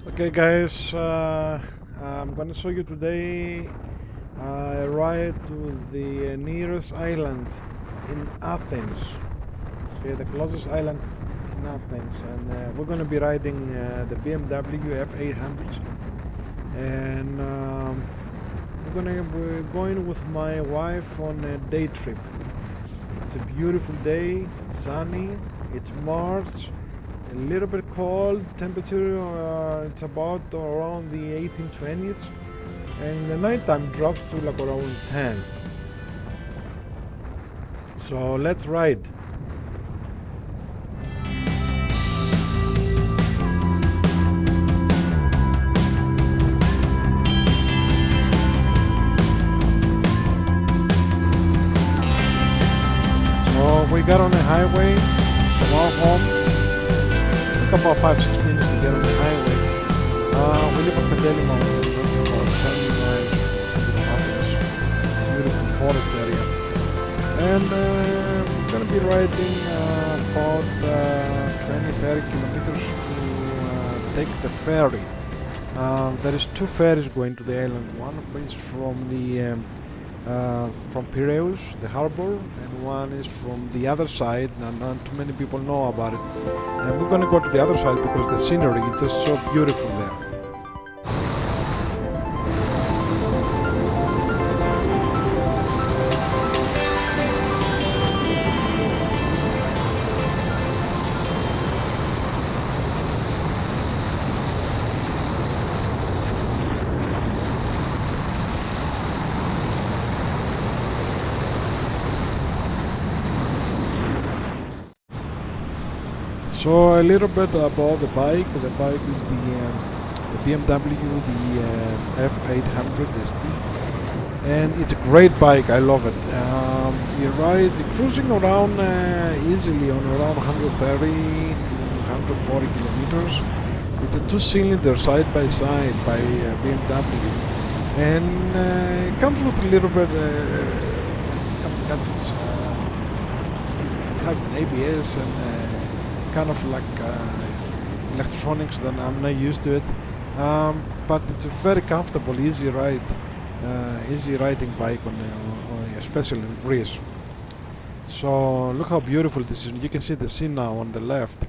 Okay guys, I'm gonna show you today a ride to the nearest island in Athens. Okay, the closest island in Athens, and we're gonna be riding the BMW F800, and we're gonna be going with my wife on a day trip. It's a beautiful day, sunny, it's March, a little bit cold, temperature it's about around the 18-20s, and the nighttime drops to like around 10. So let's ride. So we got on the highway from our home. Took about 5-6 minutes to get on the highway. We live on Pedeli Mountain. That's about 10 miles south of Athens. Beautiful forest area. And we're gonna be riding about 20-30 kilometers to take the ferry. There is two ferries going to the island. One is from Piraeus, the harbor, and one is from the other side, and not too many people know about it. And we're gonna go to the other side because the scenery is just so beautiful there. So a little bit about the bike. The bike is the BMW, the F800 ST, and it's a great bike. I love it. You're cruising around easily on around 130 to 140 kilometers. It's a two-cylinder side-by-side by BMW, and it comes with a little bit. It has an ABS and kind of like electronics that I'm not used to it, but it's a very comfortable, easy riding bike especially in Greece. So look how beautiful this is. You can see the sea now on the left.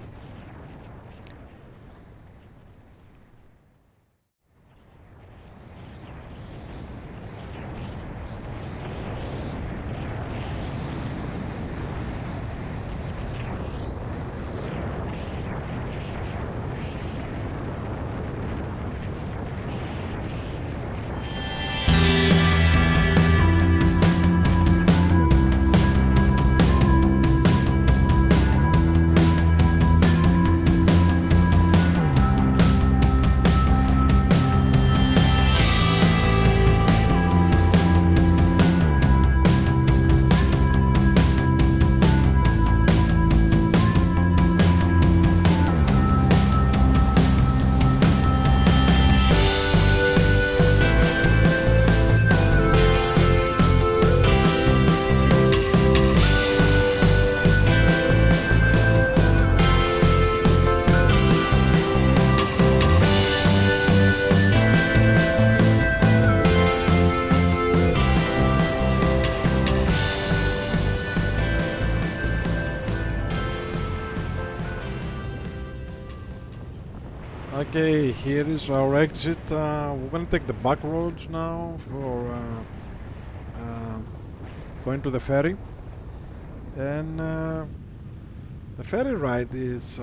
Okay, here is our exit. We're gonna take the back roads now for going to the ferry, and the ferry ride is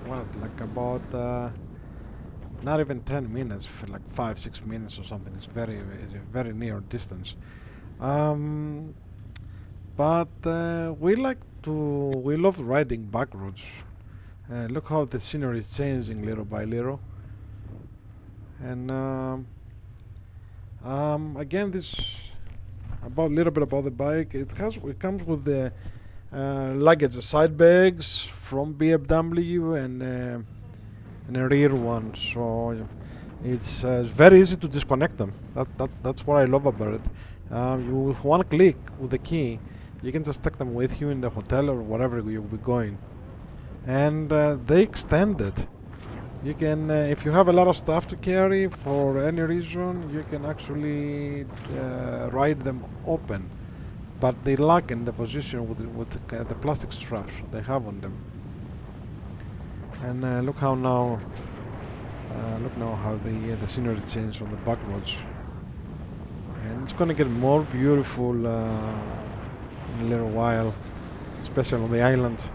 like about not even 10 minutes, like 5-6 minutes or something. It's a very near distance, but we love riding back roads. Look how the scenery is changing little by little, and again, this about little bit about the bike. It comes with the luggage, the side bags from BMW, and a rear one. So it's very easy to disconnect them. That's what I love about it. With one click with the key, you can just take them with you in the hotel or wherever you'll be going. And they extend it. You can, if you have a lot of stuff to carry for any reason, you can actually ride them open, but they lack in the position with the plastic straps they have on them. And look now how the scenery changed on the back roads, and it's gonna get more beautiful in a little while, especially on the island.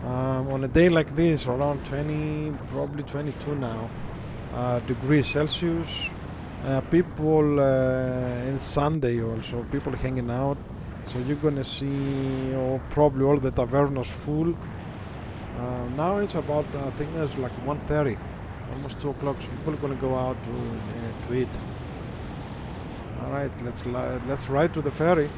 On a day like this, around 20, probably 22 now, degrees Celsius. People, and Sunday also, people hanging out. So you're gonna see probably all the tavernas full. Now it's about, I think it's like 1:30, almost 2 o'clock. So people are gonna go out to eat. All right, let's ride to the ferry.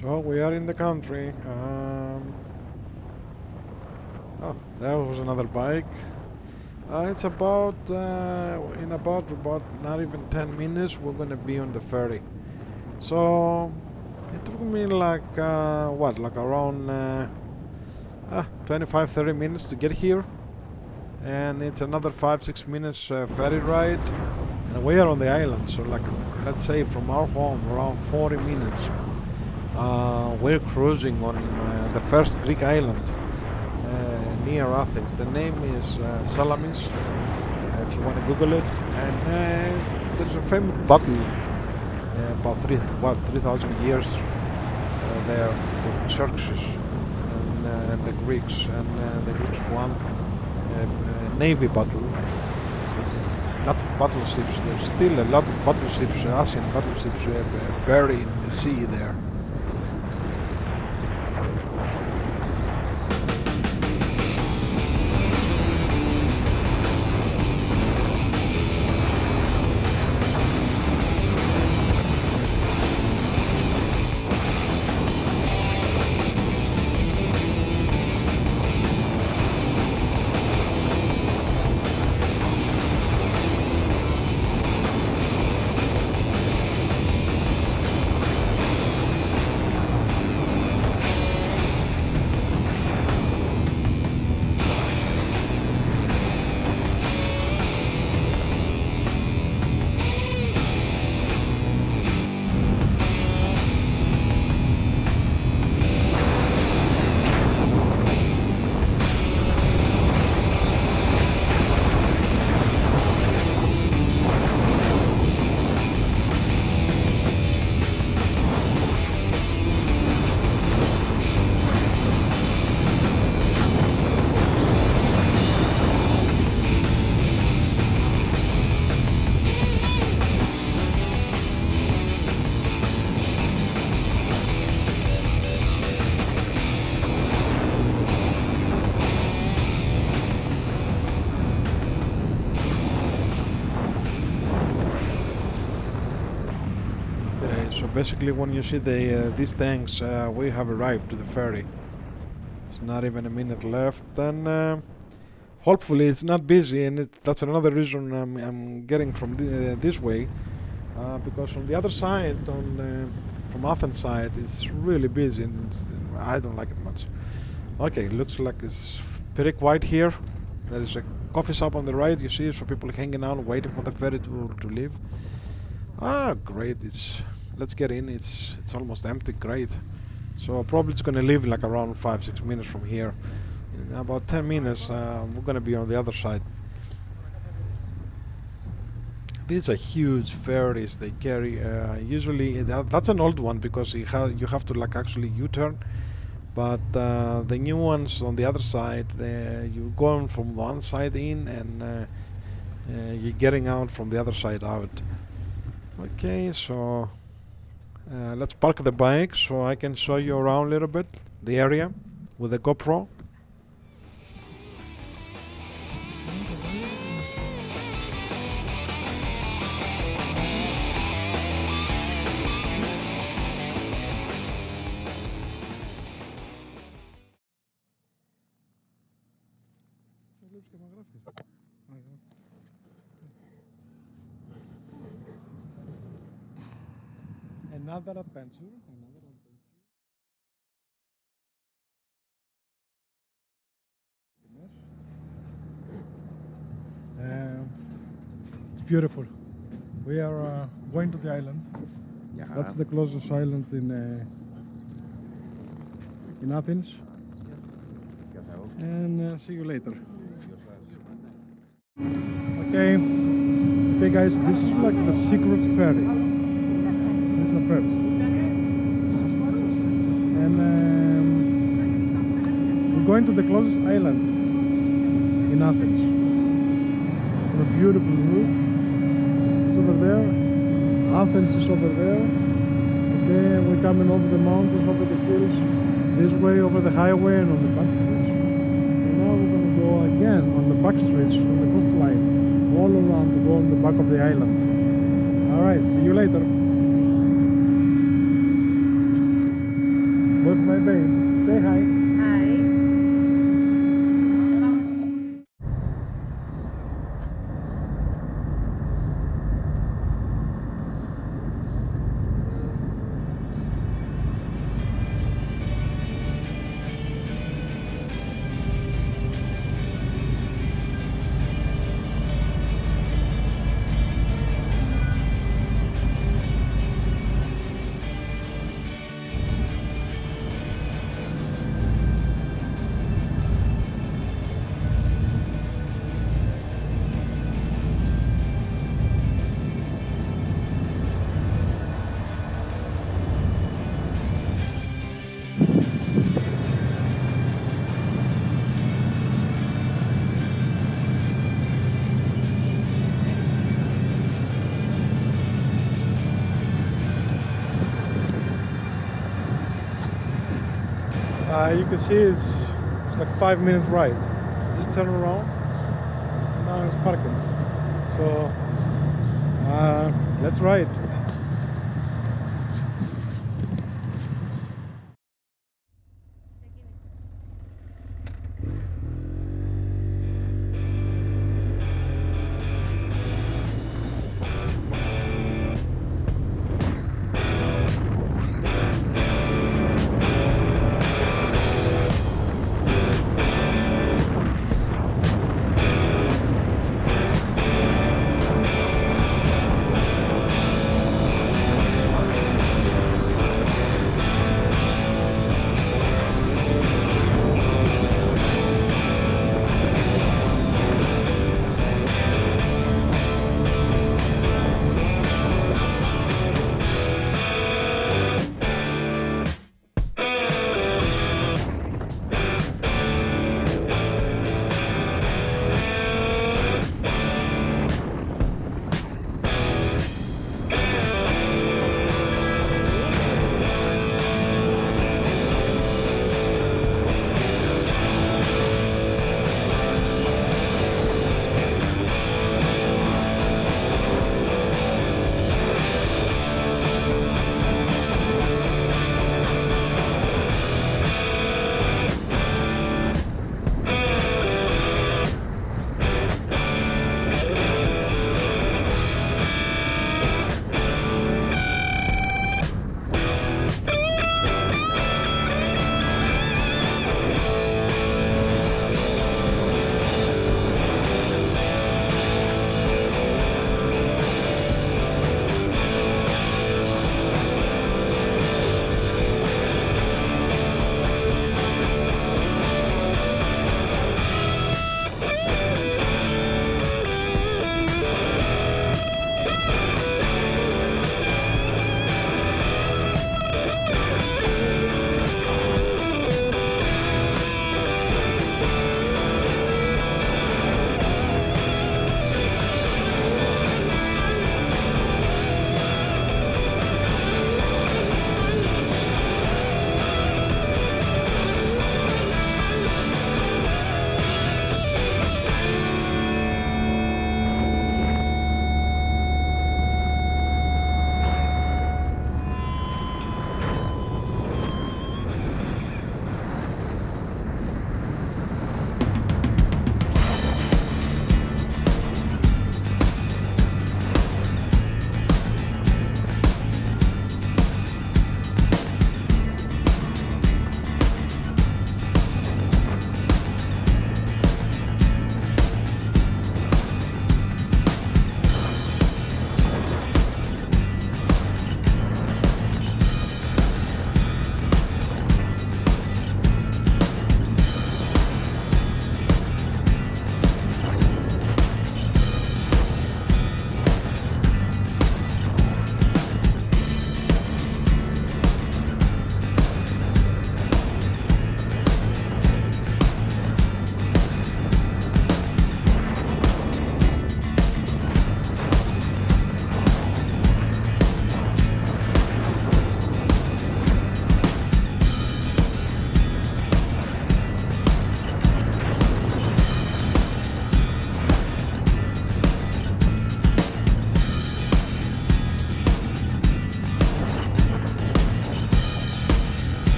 So we are in the country. Oh, there was another bike. It's about in about not even 10 minutes we're gonna be on the ferry. So it took me like like around 25-30 minutes to get here, and it's another 5-6 minutes ferry ride, and we are on the island. So like, let's say from our home around 40 minutes. We're cruising on the first Greek island near Athens. The name is Salamis, if you want to Google it. And there's a famous battle about 3,000 years there with Xerxes and the Greeks. And the Greeks won a navy battle with a lot of battleships. There's still a lot of battleships, Asian battleships, buried in the sea there. So basically, when you see these tanks, we have arrived to the ferry. It's not even a minute left, and hopefully it's not busy. And that's another reason I'm getting from this way, because on the other side, from Athens side, it's really busy, and I don't like it much. Okay, looks like it's pretty quiet here. There is a coffee shop on the right, you see, so people hanging out, waiting for the ferry to leave. Ah, great! Let's get in. It's almost empty. Great. So probably it's gonna leave like around 5-6 minutes from here. In about 10 minutes, we're gonna be on the other side. These are huge ferries they carry. Usually that's an old one because you have to like actually U-turn. But the new ones on the other side, you're going from one side in and you're getting out from the other side out. Okay, so let's park the bike so I can show you around a little bit the area with the GoPro. Another adventure. It's beautiful. We are going to the island. Yeah. That's the closest island in Athens. And see you later. Okay, guys, this is like the secret ferry. This is the first. And we're going to the closest island in Athens. On a beautiful route. It's over there. Athens is over there. Okay, we're coming over the mountains, over the hills, this way over the highway and on the back streets. And now we're going to go again on the back streets from the coastline, all around to go on the back of the island. Alright, see you later. With my babe. Say hi. Hi. You can see it's like a 5-minute ride. Just turn around and now it's parking. So let's ride.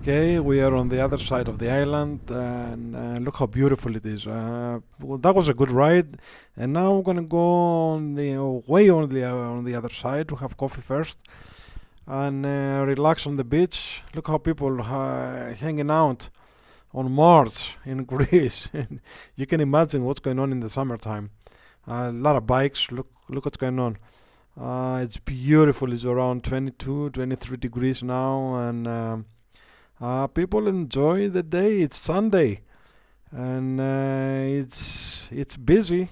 Okay, we are on the other side of the island, and look how beautiful it is. Well, that was a good ride, and now we're gonna go on the way on the other side to have coffee first and relax on the beach. Look how people hanging out on Mars in Greece. You can imagine what's going on in the summertime. A lot of bikes. Look what's going on. It's beautiful. It's around 22, 23 degrees now, and people enjoy the day. It's Sunday, and it's busy.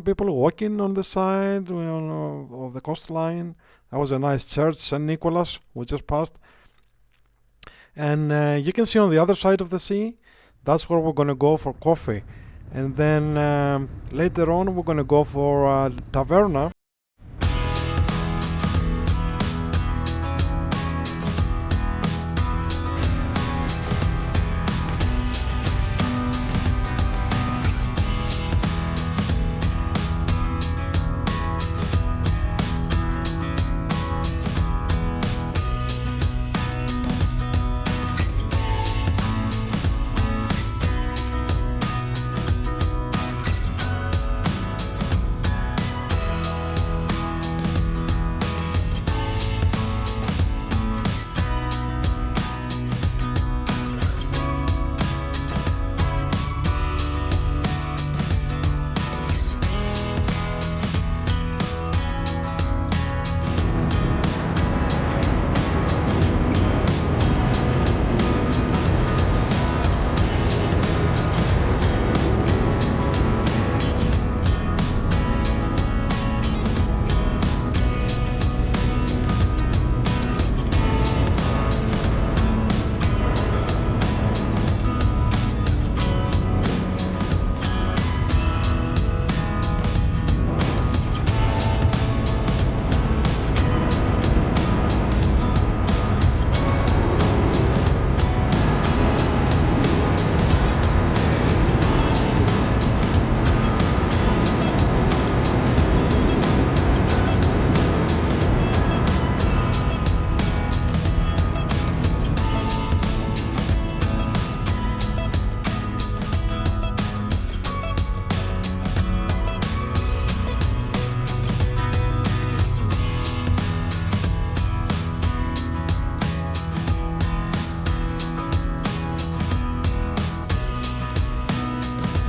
People walking on the side of the coastline. That was a nice church, St. Nicholas, we just passed. And you can see on the other side of the sea, that's where we're going to go for coffee. And then later on, we're going to go for taverna.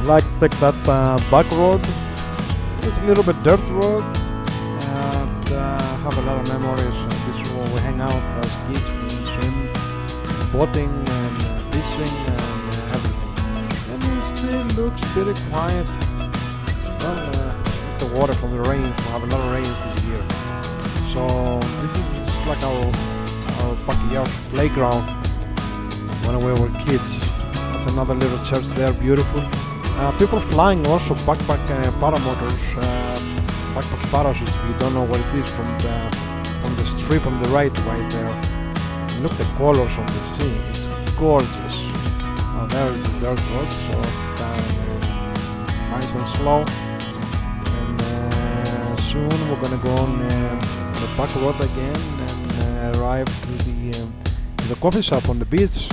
Like to take that back road. It's a little bit dirt road, and have a lot of memories. This is where we hang out as kids. We swim, boating, and fishing, and everything. And it still looks pretty quiet. Well, the water from the rain. We have a lot of rains this year, so this is like our backyard playground when we were kids. That's another little church there, beautiful. People flying also backpack paramotors, backpack parachutes. If you don't know what it is, from the strip on the right there. Look at the colors on the sea. It's gorgeous. There is the dirt road, so nice and slow. And soon we're gonna go on the back road again and arrive to the coffee shop on the beach.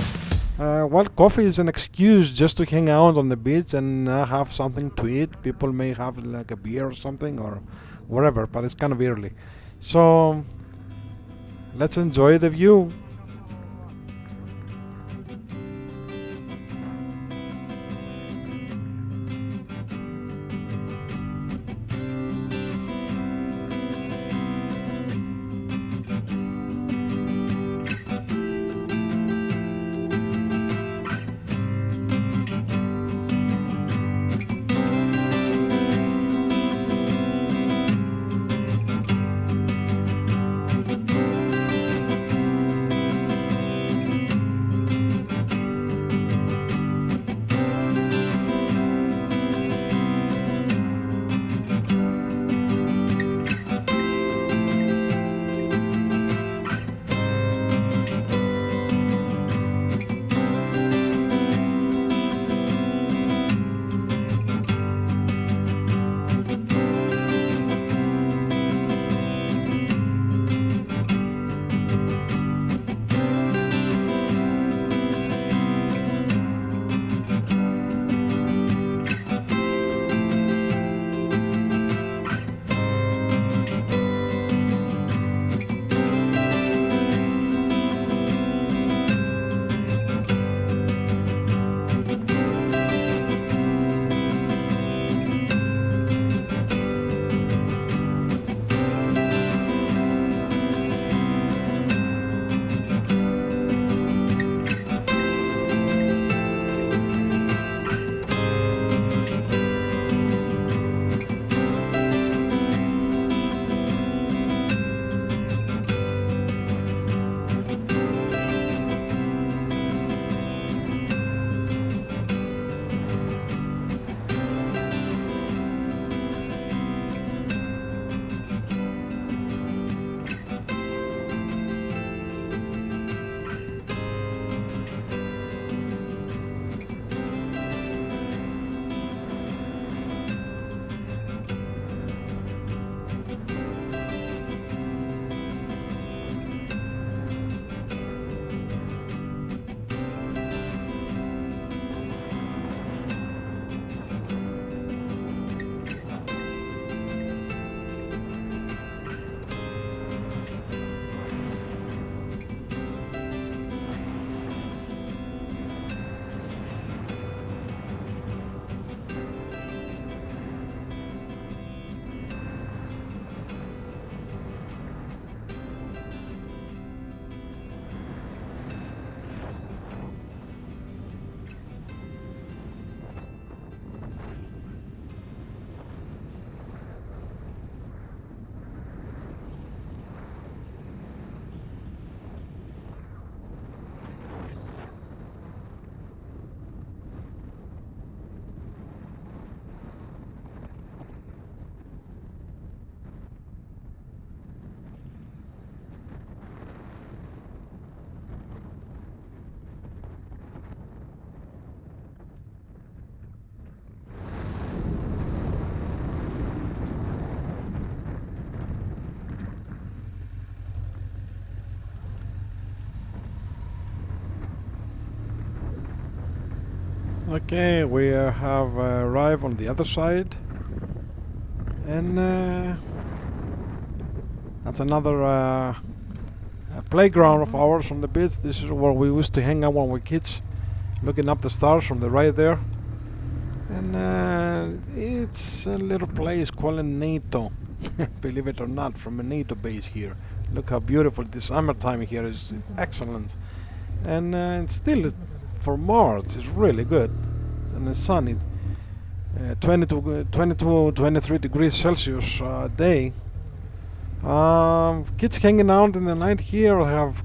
Well, coffee is an excuse just to hang out on the beach and have something to eat. People may have like a beer or something or whatever, but it's kind of early. So let's enjoy the view. Okay, we have arrived on the other side, and that's another playground of ours on the beach. This is where we used to hang out when we were kids, looking up the stars from the right there. And it's a little place called NATO, believe it or not, from a NATO base here. Look how beautiful this summertime here is, excellent. And still, for March, it's really good. And the sun, it 23 degrees Celsius day. Kids hanging out in the night here have,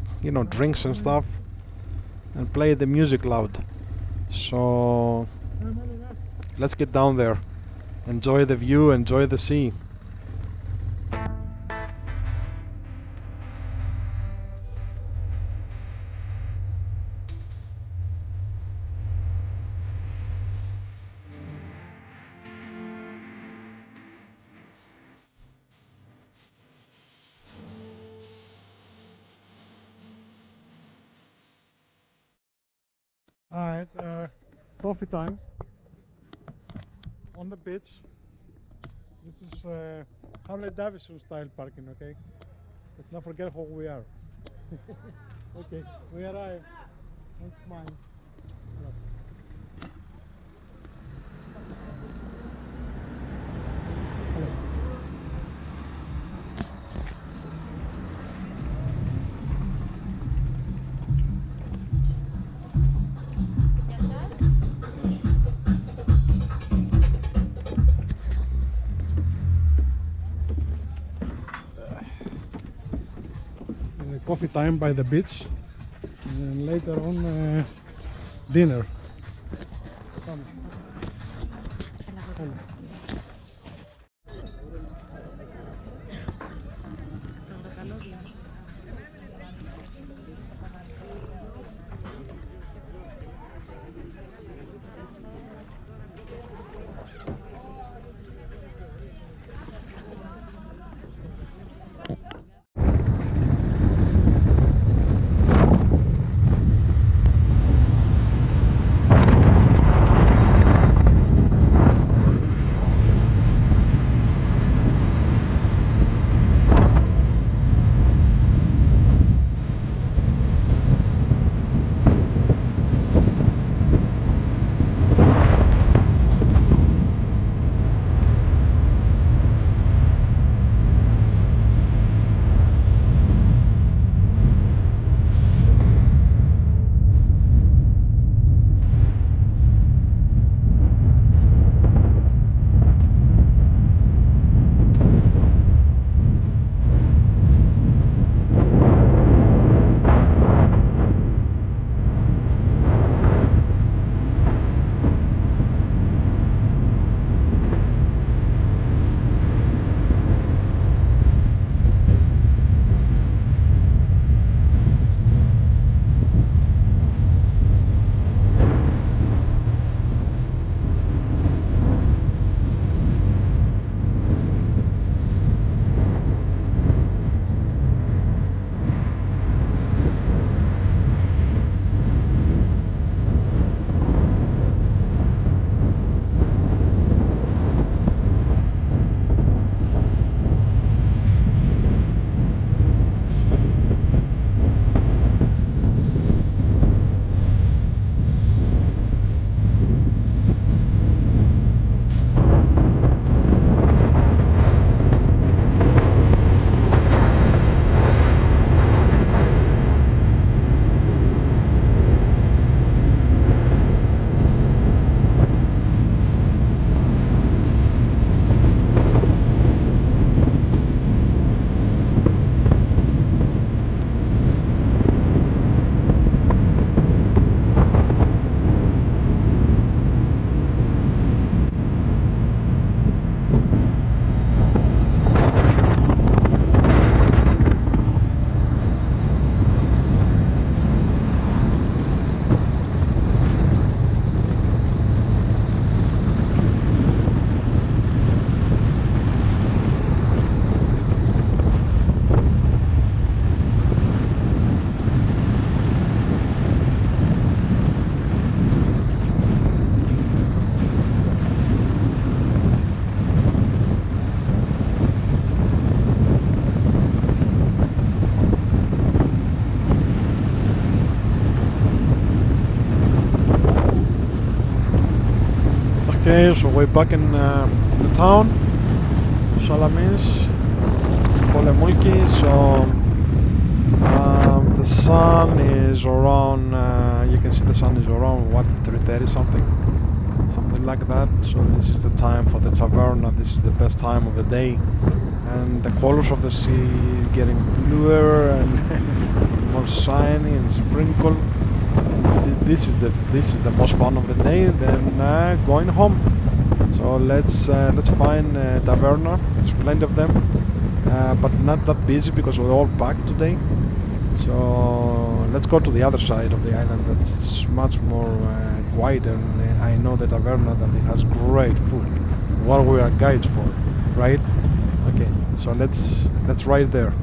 drinks and stuff, and play the music loud. So let's get down there, enjoy the view, enjoy the sea. Alright, coffee time on the beach. This is Harley Davidson style parking, okay? Let's not forget who we are. Okay, we arrived. That's mine. Coffee time by the beach, and later on dinner. Come. Come. way back in the town, Salamis, Kolemulki. So the sun is around, you can see the sun is around, what, 3:30 something like that. So this is the time for the taverna. This is the best time of the day, and the colors of the sea getting bluer and more shiny and sprinkled. And this is the most fun of the day. Then going home. So let's find a taverna. There's plenty of them, but not that busy because we're all packed today. So let's go to the other side of the island that's much more quieter, and I know the taverna that it has great food. What we are guides for, right? Okay, so let's ride there.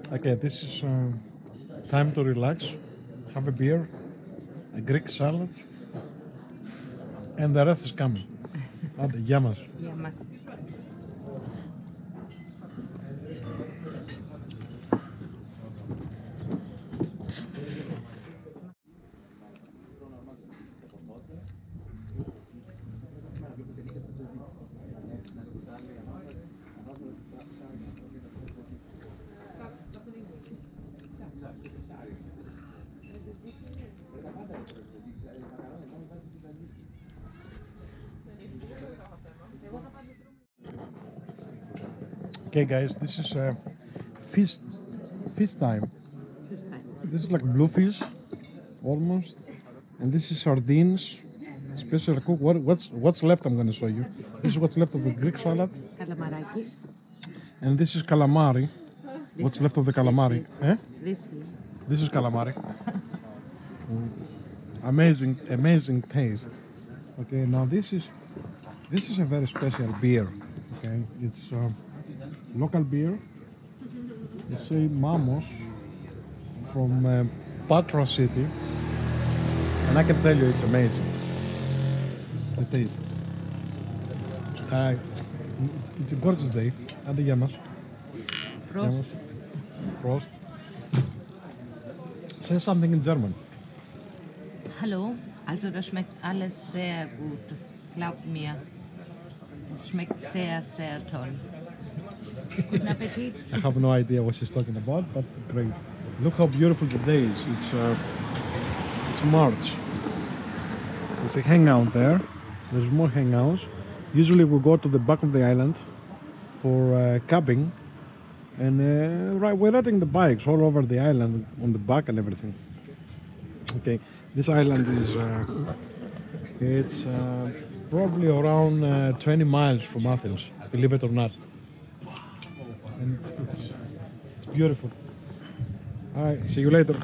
Okay, this is time to relax, have a beer, a Greek salad, and the rest is coming. Γεια μας. Γεια μας. Okay, guys, this is fish time. This is like bluefish, almost, and this is sardines, special cook. What's left? I'm gonna show you. This is what's left of the Greek salad, Καλαμαράκι. and this is calamari. What's left of the calamari? This is calamari. Amazing taste. Okay, now this is a very special beer. Okay, it's local beer. They say Mamos from Patra City, and I can tell you it's amazing. The taste. It's a gorgeous day. Άντε γεια μας. Prost. Prost. Say something in German. Hallo, also das schmeckt alles sehr gut. Glaubt mir. Es schmeckt sehr, sehr toll. Guten Appetit. I have no idea what she's talking about, but great. Look how beautiful the day is. It's March. There's a hangout there. There's more hangouts. Usually we go to the back of the island for camping, and we're riding the bikes all over the island on the back and everything. Okay, this island is it's probably around 20 miles from Athens, believe it or not. And it's beautiful. All right, see you later.